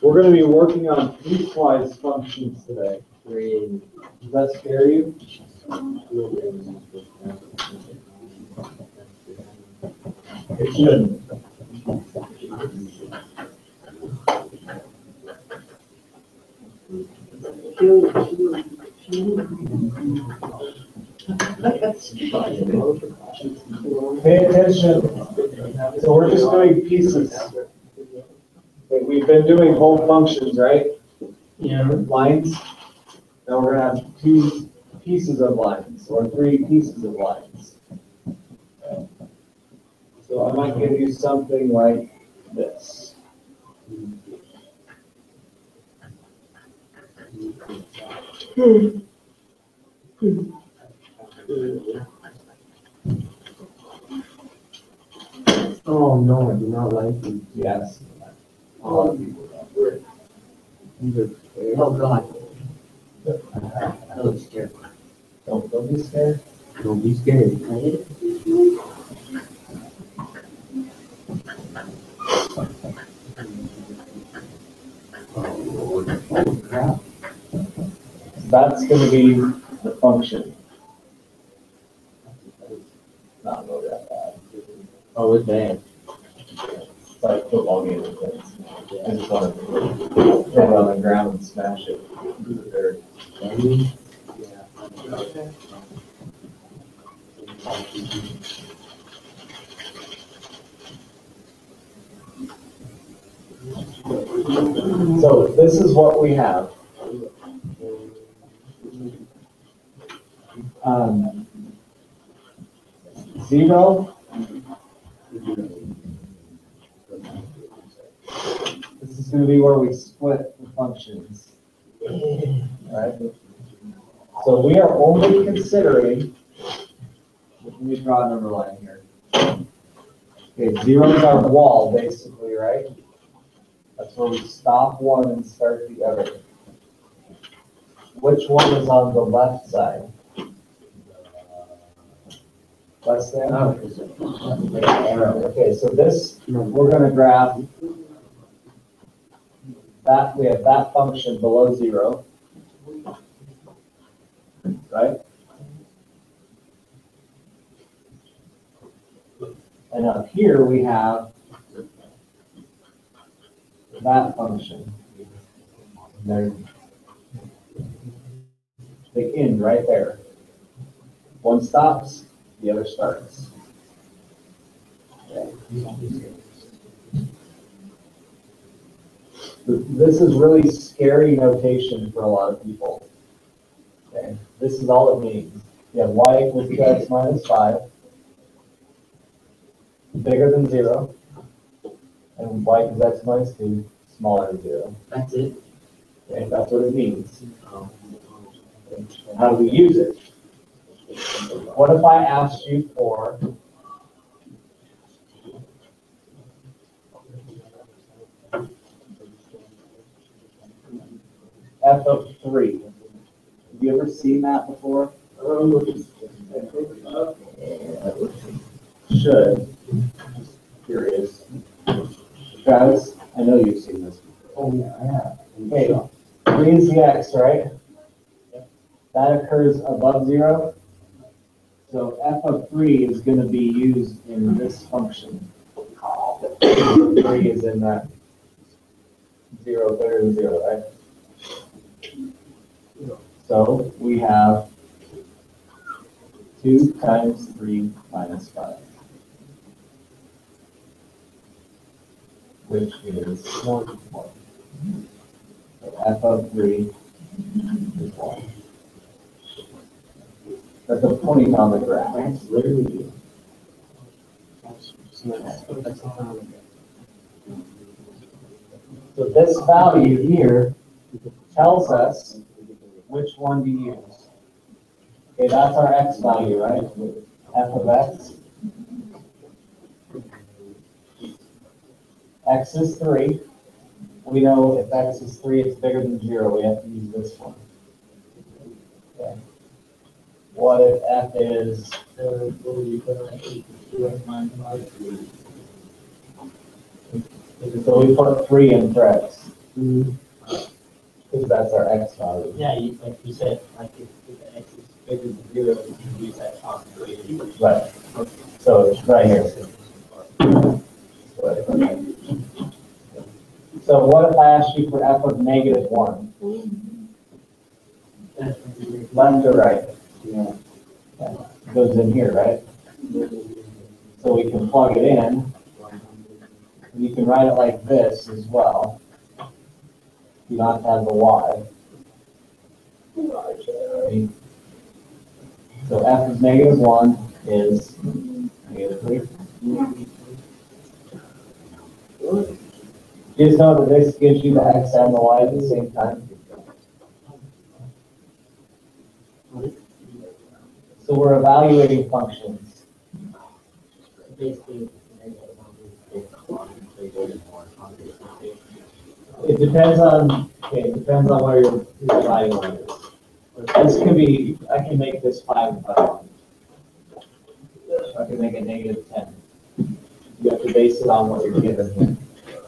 We're going to be working on piecewise functions today. Does that scare you? It shouldn't. Pay attention. So we're just doing pieces. We've been doing whole functions, right? Yeah. Lines. Now we're going to have 2 pieces of lines or 3 pieces of lines. So I might give you something like this. Oh no, I do not like these. Yes. A lot of people don't. Oh God. I look scared. Don't be scared. Don't be scared. Oh crap. That's going to be the function. Not really that bad. Oh, it's bad. It's like a football game with things. I just want to throw it on the ground and smash it. So this is what we have. Zero. This is going to be where we split the functions. Right? So we are only considering, let me draw a number line here. Okay, 0 is our wall, basically, right? That's where we stop one and start the other. Which one is on the left side? Less than? Okay, so this, we're going to graph that, we have that function below 0, right? And up here we have that function. And there's the end right there. One stops, the other starts. Okay. This is really scary notation for a lot of people. Okay. This is all it means. You have y equals 2x minus 5, bigger than 0, and y equals x minus 2, smaller than 0. That's it. Okay. That's what it means. Okay. And how do we use it? What if I asked you for f of 3? Have you ever seen that before? Should. Just curious. Guys, I know you've seen this before. Oh yeah, I have. Okay, 3 is the x, right? That occurs above 0. So f of 3 is going to be used in this function. 3 is in that 0 greater than 0, right? So we have 2 times 3 minus 5, which is 1. So f of 3 is 1. That's a point on the graph. That's literally. So this value here tells us which one to use. Okay, that's our x value, right? F of x. X is 3. We know if x is 3, it's bigger than 0. We have to use this one. Okay. What if f is so we put 3 in for x. Because that's our x value. Yeah, like you said, like if the x is bigger than 0, you can use that possibility. Right. So it's right here. So what if I asked you for f of -1? Left or right? Yeah. It goes in here, right? So we can plug it in. And you can write it like this as well. You don't have to have the y. So f of -1 is -3. Just know that this gives you the x and the y at the same time. So we're evaluating functions. Basically, It depends on where your dividing line is. This could be, I can make this 5 if I want. I can make it -10. You have to base it on what you're given here.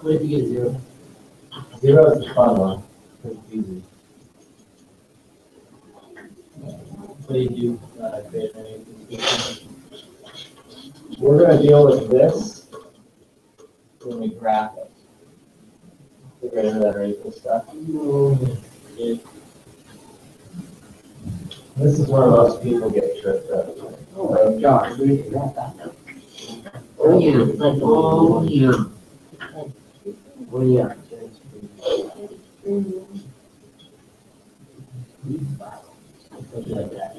what if you get 0? 0 is the fun one, because it's easy. What do you do? Create anything? We're going to deal with this when we graph it. Get rid of that or equal stuff. This is where most people get tripped up. Oh, Josh, we did that. Oh, yeah. Oh, yeah. Oh, yeah. Something like that.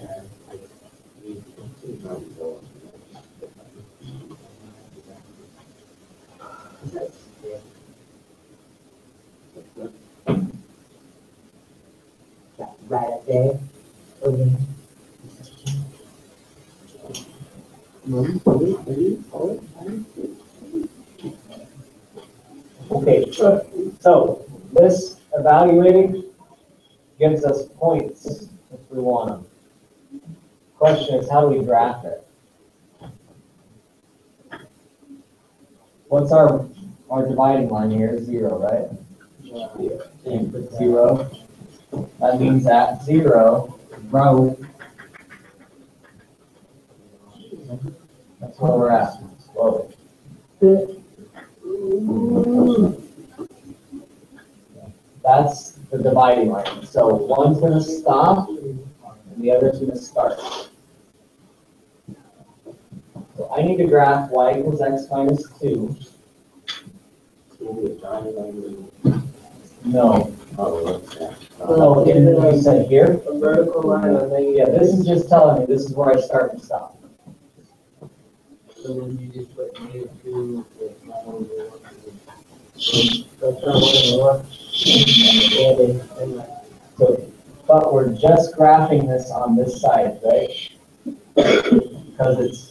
Right up there. Okay. Okay, so this evaluating gives us points if we want them. Question is, how do we graph it? What's our dividing line here? 0, right? And put 0. That means at 0, row. That's where we're at. Whoa. That's the dividing line. So one's going to stop, and the other's going to start. So I need to graph y equals x minus 2. No. So you said here? A vertical line, I think. Yeah, this is just telling me this is where I start and stop. So then you just put -2 with not over 1. That's not what it was. So, but we're just graphing this on this side, right? Because it's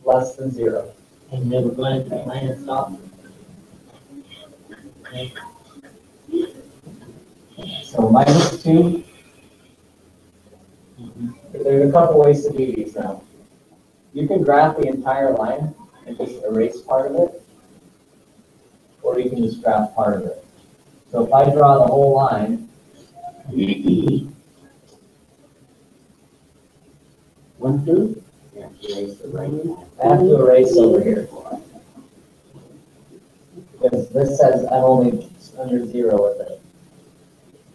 less than 0. And then we're going to minus stop. Okay. So -2. There's a couple ways to do these now. You can graph the entire line and just erase part of it, or you can just graph part of it. So if I draw the whole line, 1, 2. Yeah, erase the right. I have to erase over here. Because this says I'm only under 0 with it.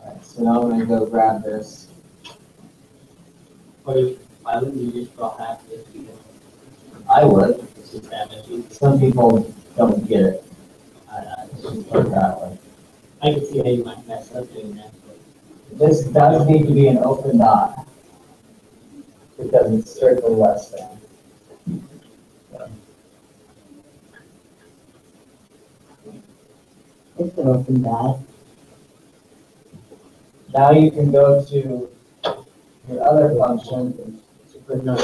Alright, so now I'm going to go grab this. Or why wouldn't you just draw half this? I would. It's just that much. Some people don't get it. Just put it that way. I can see how you might mess up doing that. But This does need to be an open dot. Because it's strictly less than. It's an open dot. Now you can go to your other function. But not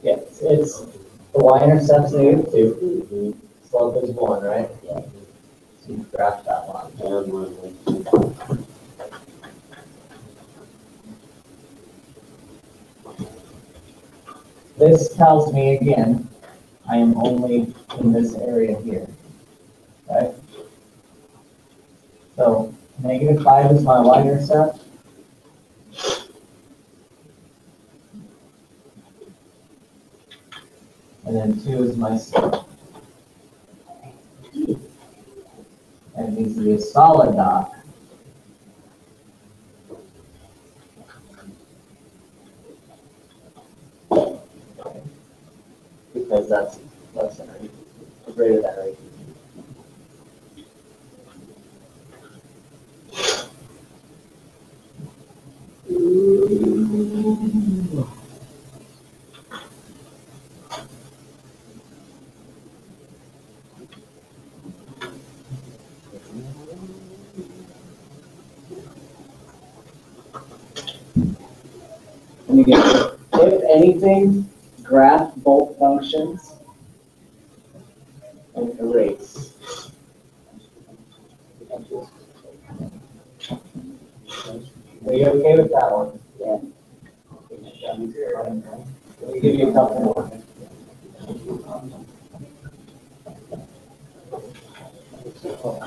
Yes, it's the y-intercept's -2. Slope is 1, right? Yeah. So you graph that line. This tells me again I am only in this area here, right? So -5 is my y-intercept. And then 2 is my slope. And it needs to be a solid dot. Because that's less than or equal, or greater than or equal. And again, if anything, graph both functions and erase. Are you okay with that one? Yeah. Let me give you a couple more. So I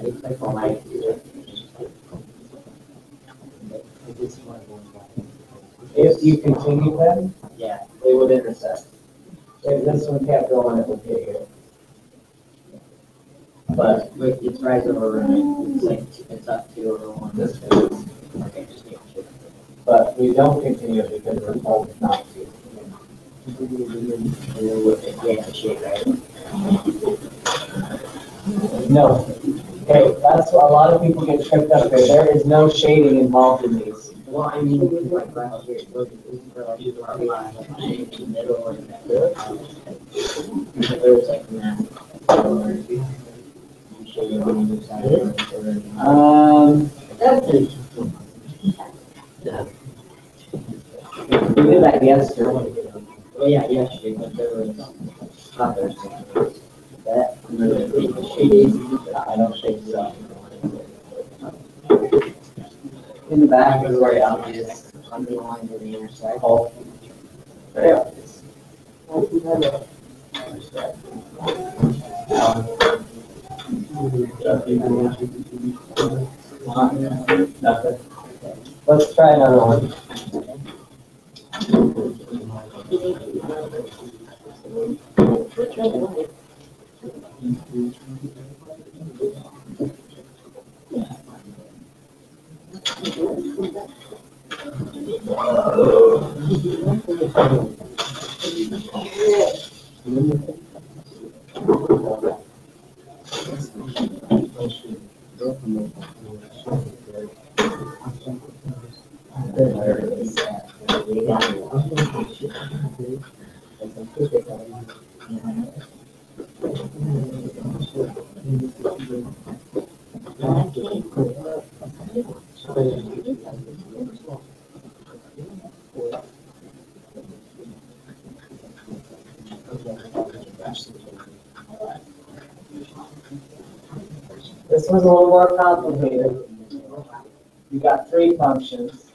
expect all my. If you continue them, Yeah. they would intersect. If this one kept going, it would hit here. But It's right over, it's like, it's up to or one. this is, Okay, just making sure. but we don't continue because we're told not to. Yeah, shit, right? No. Okay, that's what a lot of people get tripped up there. There is no shading involved in these. Well, I mean, it's like right here, look, this is for like, you are line, like, in the middle or in the middle. There's like that. That's it. We did that yesterday. Well, yeah, yesterday, but there was others. That, I don't shade stuff. In the back is very obvious. Underline to the intersect. Oh, very obvious. Nothing. Let's try another one. This one's a little more complicated. You got 3 functions,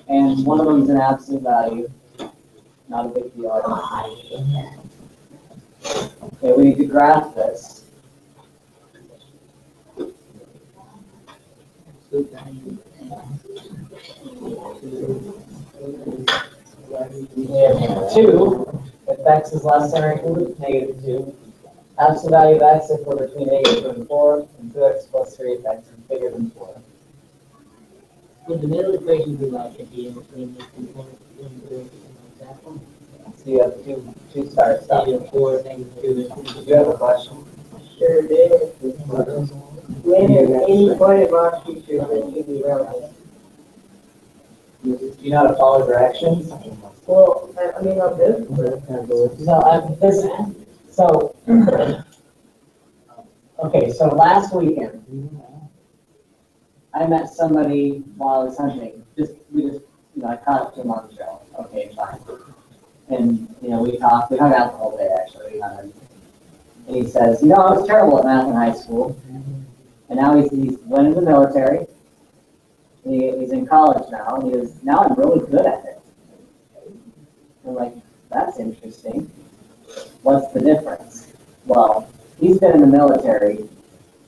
and one of them is an absolute value. Not a big deal. Okay, we need to graph this. We have 2, if x is less than or equal to -2. Absolute value of x if we're between -2 and 4, and 2x plus 3 if x is bigger than 4. Would the middle equation be like if you in between the 2 points in the example? So you have two start stuff. Negative 4, -2. Do you have a question? Sure did. When any point of our future that should be relevant. Do you know how to follow directions? Well, I mean, on this, So, okay, so last weekend, I met somebody while I was hunting. I caught up to him on the trail. Okay, fine. And, we talked, we hung out the whole day, actually. We hunted. And he says, I was terrible at math in high school. And now he's went in the military. He's in college now, and he goes, now I'm really good at it. We're like, that's interesting. What's the difference? Well, he's been in the military,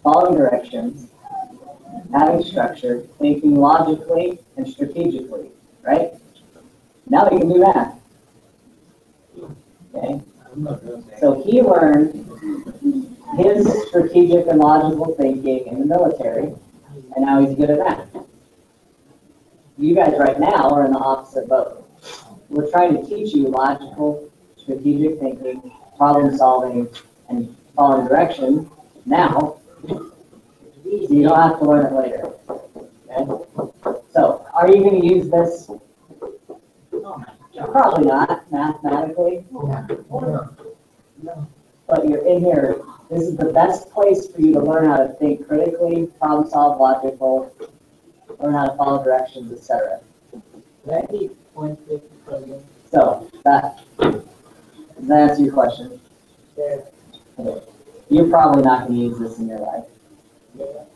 following directions, having structure, thinking logically and strategically, right? Now he can do that. Okay? So he learned his strategic and logical thinking in the military, and now he's good at that. You guys right now are in the opposite boat. We're trying to teach you logical, strategic thinking, problem solving, and following direction now, so you don't have to learn it later. Okay? So, are you going to use this? Probably not, mathematically. But you're in here. This is the best place for you to learn how to think critically, problem solve, logical, learn how to follow directions, etc. Okay? So, does that answer your question? Okay. You're probably not going to use this in your life.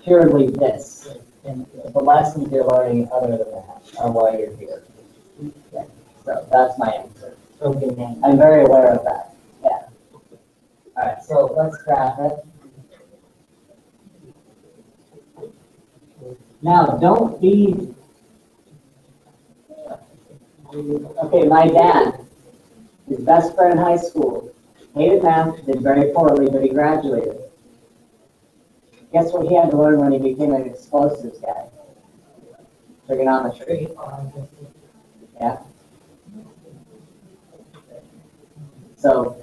Purely this. And the lessons you're learning other than that are why you're here. Okay. So that's my answer. Okay. I'm very aware of that. Yeah. All right, so let's graph it. Now, don't be... Okay, my dad, his best friend in high school, hated math, did very poorly, but he graduated. Guess what he had to learn when he became an explosives guy? Trigonometry. Yeah. So,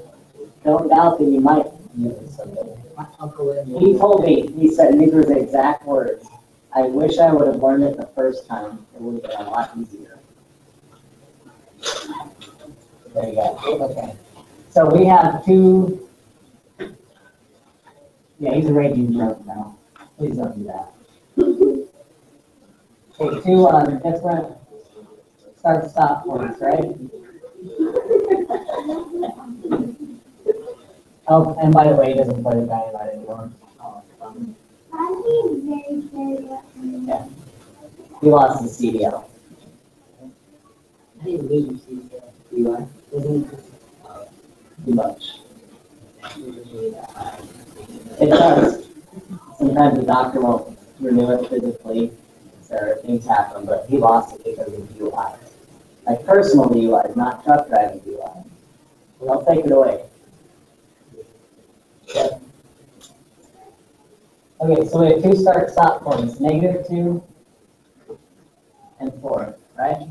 don't doubt that you might use it someday. He told me, he said, and these were his exact words, I wish I would have learned it the first time. It would have been a lot easier. There you go. Okay. So we have two. Yeah, he's a raging drunk now. Please don't do that. Okay, two different start-stop points, right? Oh, and by the way, he doesn't play the dynamite anymore. Yeah. He lost his CDL. You are? Too much. It does. Sometimes the doctor won't renew it physically. So things happen, but he lost it because of DUI. Like personal DUI, not truck driving DUI. I'll take it away. Yep. Okay, so we have two start-stop points, -2 and 4, right?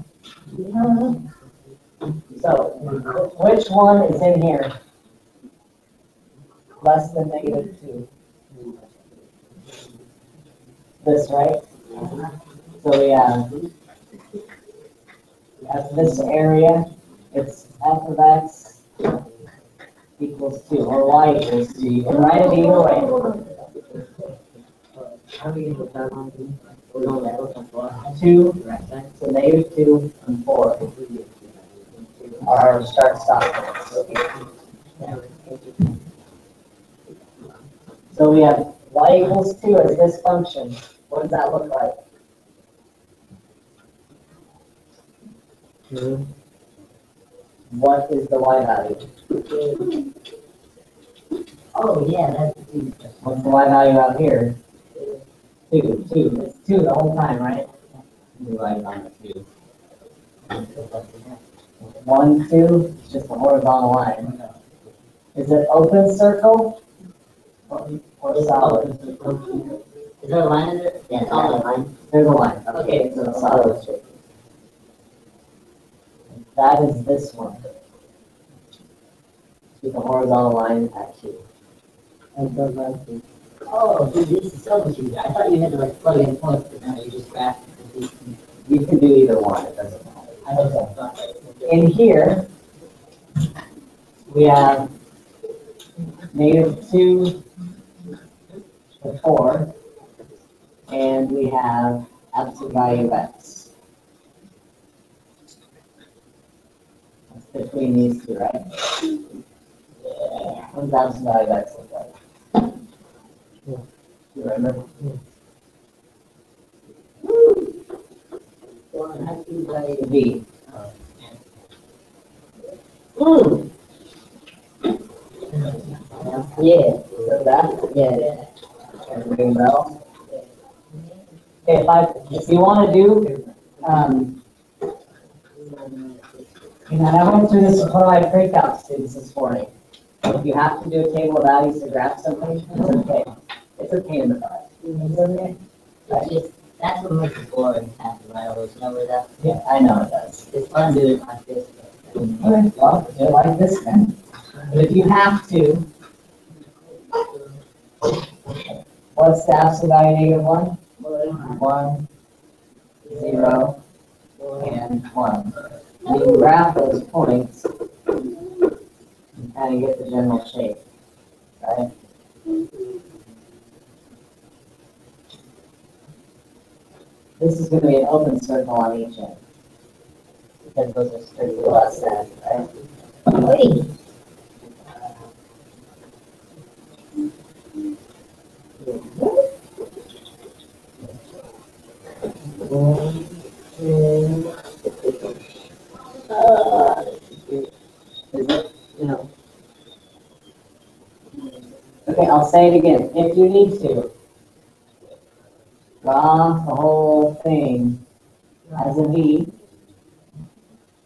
So, which one is in here? Less than -2. This, right? So we have this area, it's f of x equals 2, or y equals 2. You can write it either way. 2, so -2 and 4 are our start-stop points. So we have y equals 2 as this function. What does that look like? What is the y value? Oh, yeah, that's 2. What's the y value out here? 2. It's 2 the whole time, right? Divide by 2. 1, 2, it's just a horizontal line. Is it open circle or solid? Is there a line in there? Yeah, solid line. There's a line. Okay, so it's solid shape. That is this one. With a horizontal line at Q. Oh, dude, this is so much easier. I thought you had to like plug in points, but now you just graph it. You can do either one, it doesn't matter. In here, we have -2 to 4, and we have absolute value of x. That's between these two, right? Yeah. What does absolute value of x look like? You remember? Well, absolute value of b. Mm. Yeah, So that, yeah. ring bell. Okay, if you wanna do, and I went through this with one of my breakout students this morning. If you have to do a table of values to graph something, it's okay. It's a pain in the butt. It's okay. It's just, that's what makes it boring, I always remember that. Yeah, I know it does. It's fun doing it like this. Okay, well, you're like this then. But if you have to, what's the absolute value -1? 1, 0, and 1. And you can graph those points and kind of get the general shape, right? This is going to be an open circle on each end. Because those are strictly less than, right? Wait. No. Okay, I'll say it again. If you need to, draw the whole thing as a V,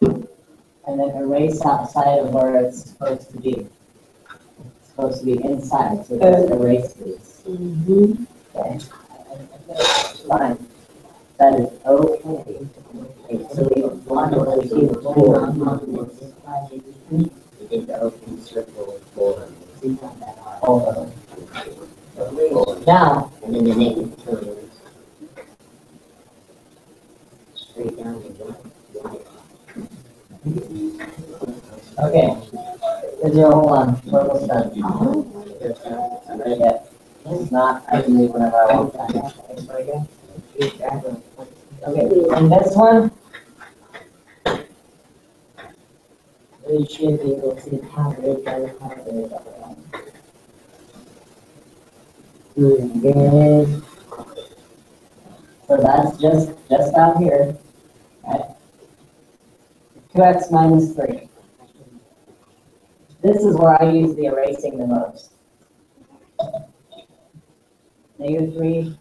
and then erase outside of where it's supposed to be. It's supposed to be inside, so just erase these. Okay. Fine. That is okay. Okay, so we want to see the four. You did the open circle for. See how that are. Hold on. Now, And then the negative two. Straight down to one. okay. Hold on. We're almost done. Yeah. It's not, I can leave whenever I want. Okay, and this one, We should be able to have it by good. So that's just out here, right? 2x minus 3. This is where I use the erasing the most. -3.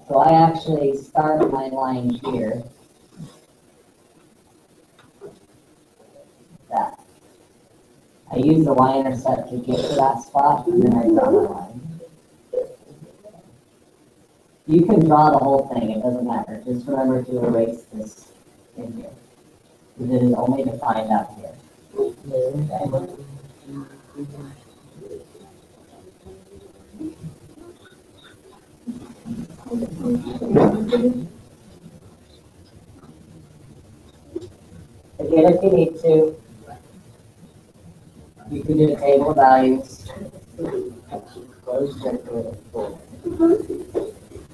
So I actually start my line here. That. I use the y-intercept to get to that spot, and then I draw my line. You can draw the whole thing, it doesn't matter. Just remember to erase this in here. Because it is only defined out here. Okay? Again, if you need to, you can do a table of values. Close circle of four.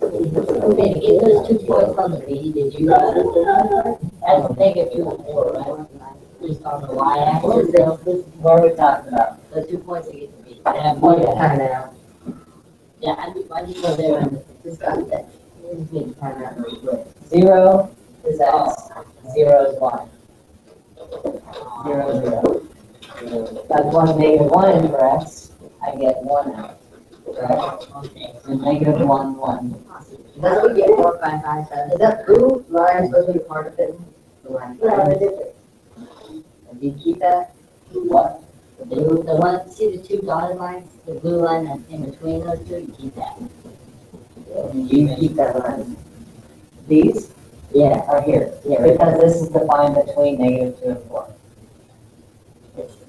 Okay, to get those 2 points on the V, did you, that's -2 and 4, right? Just on the y-axis, This is where we talked about. those 2 points to get to V. And point it time out. Yeah, I just go there and just got that. Just need to time out really quick. 0 is x, 0 is y. 0, 0. That's one -1 for x, I get 1 out. Right? Okay. And -1, 1. That's what we get 4, 5, 5, 7. Is that blue line supposed to be part of it? The line. Did you keep that? What? The blue, the one, see the 2 dotted lines? The blue line that's in between those two, you keep that. You keep that line. These Yeah. are here. Yeah, right. Because this is defined between -2 and 4.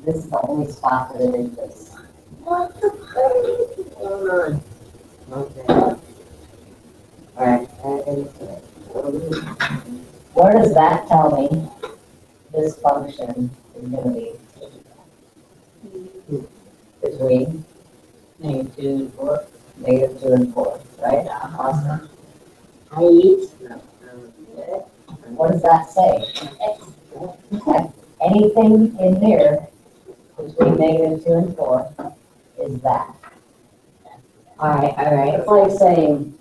This is the only spot that it exists. What the fuck is going on? Okay. Alright, Where does that tell me this function is going to be? Between -2 and 4. -2 and 4, right? Awesome. Height. What does that say? Okay. Anything in there between -2 and 4 is that. Alright, alright. It's like saying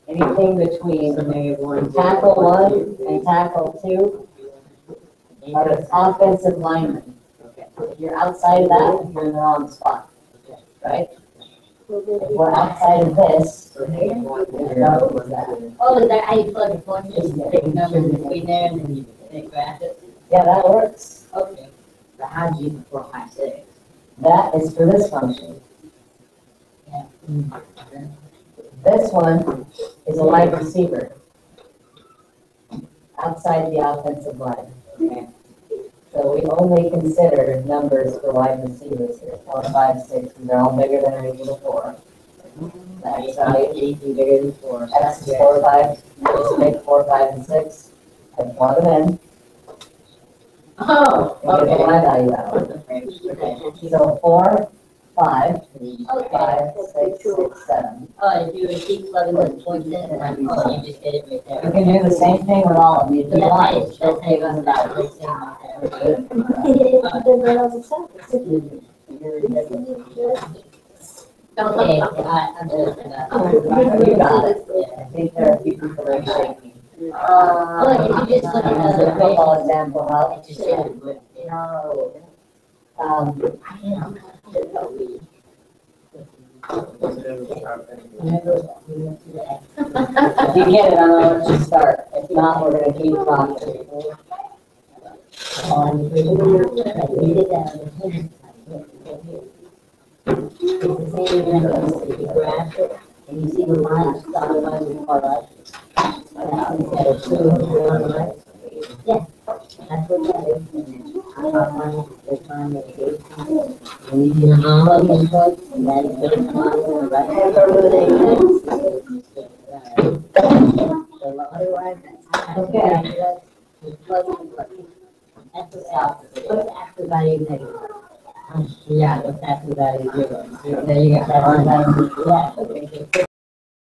anything between So negative one. tackle 1 and tackle 2 are the offensive linemen. Okay. If you're outside of that, you're in the wrong spot, right? If we're outside of this, So negative one. no, what's that? Oh, is that how you plug the functions, you pick numbers between there and then you graph it? Yeah, that works. Okay. But how did you get 4, 5, 6? That is for this function. This one is a wide receiver outside the offensive line. Okay. So we only consider numbers for wide receivers here, 4, 5, 6, because they're all bigger than or equal to 4. That's right. Anything bigger than 4. X is 4, 5, just take 4, 5, and 6, and plug them in, Oh, and get the okay. Y value out. Okay. So 4, 5, Okay. 5, 6, 6, 7. Oh, if you would keep plugging those points in, and then you just get it right You there. can do the same thing with all of them, if So you that's how like. you, that's how you run about, like, saying okay, I'm just gonna. You got it. I think there are a few people that are shaking. Oh, if you just look at As a the football example, how, it just says, but, you know, I don't know. if you get it, I'm gonna let you start. If not, we're gonna keep talking. Read it down. It's the same thing as you graph it, and you see the lines, dotted lines in part of it. Instead of two, on the right. Yeah, that's what that is. They're trying to do. And you just plug in points, and then you put it on the right hand or the so otherwise, that's. Okay. Just plug in, plug in. That's what's after, what's after value negative? Yeah, what's after value zero? There you go. That's the value, yeah, okay, so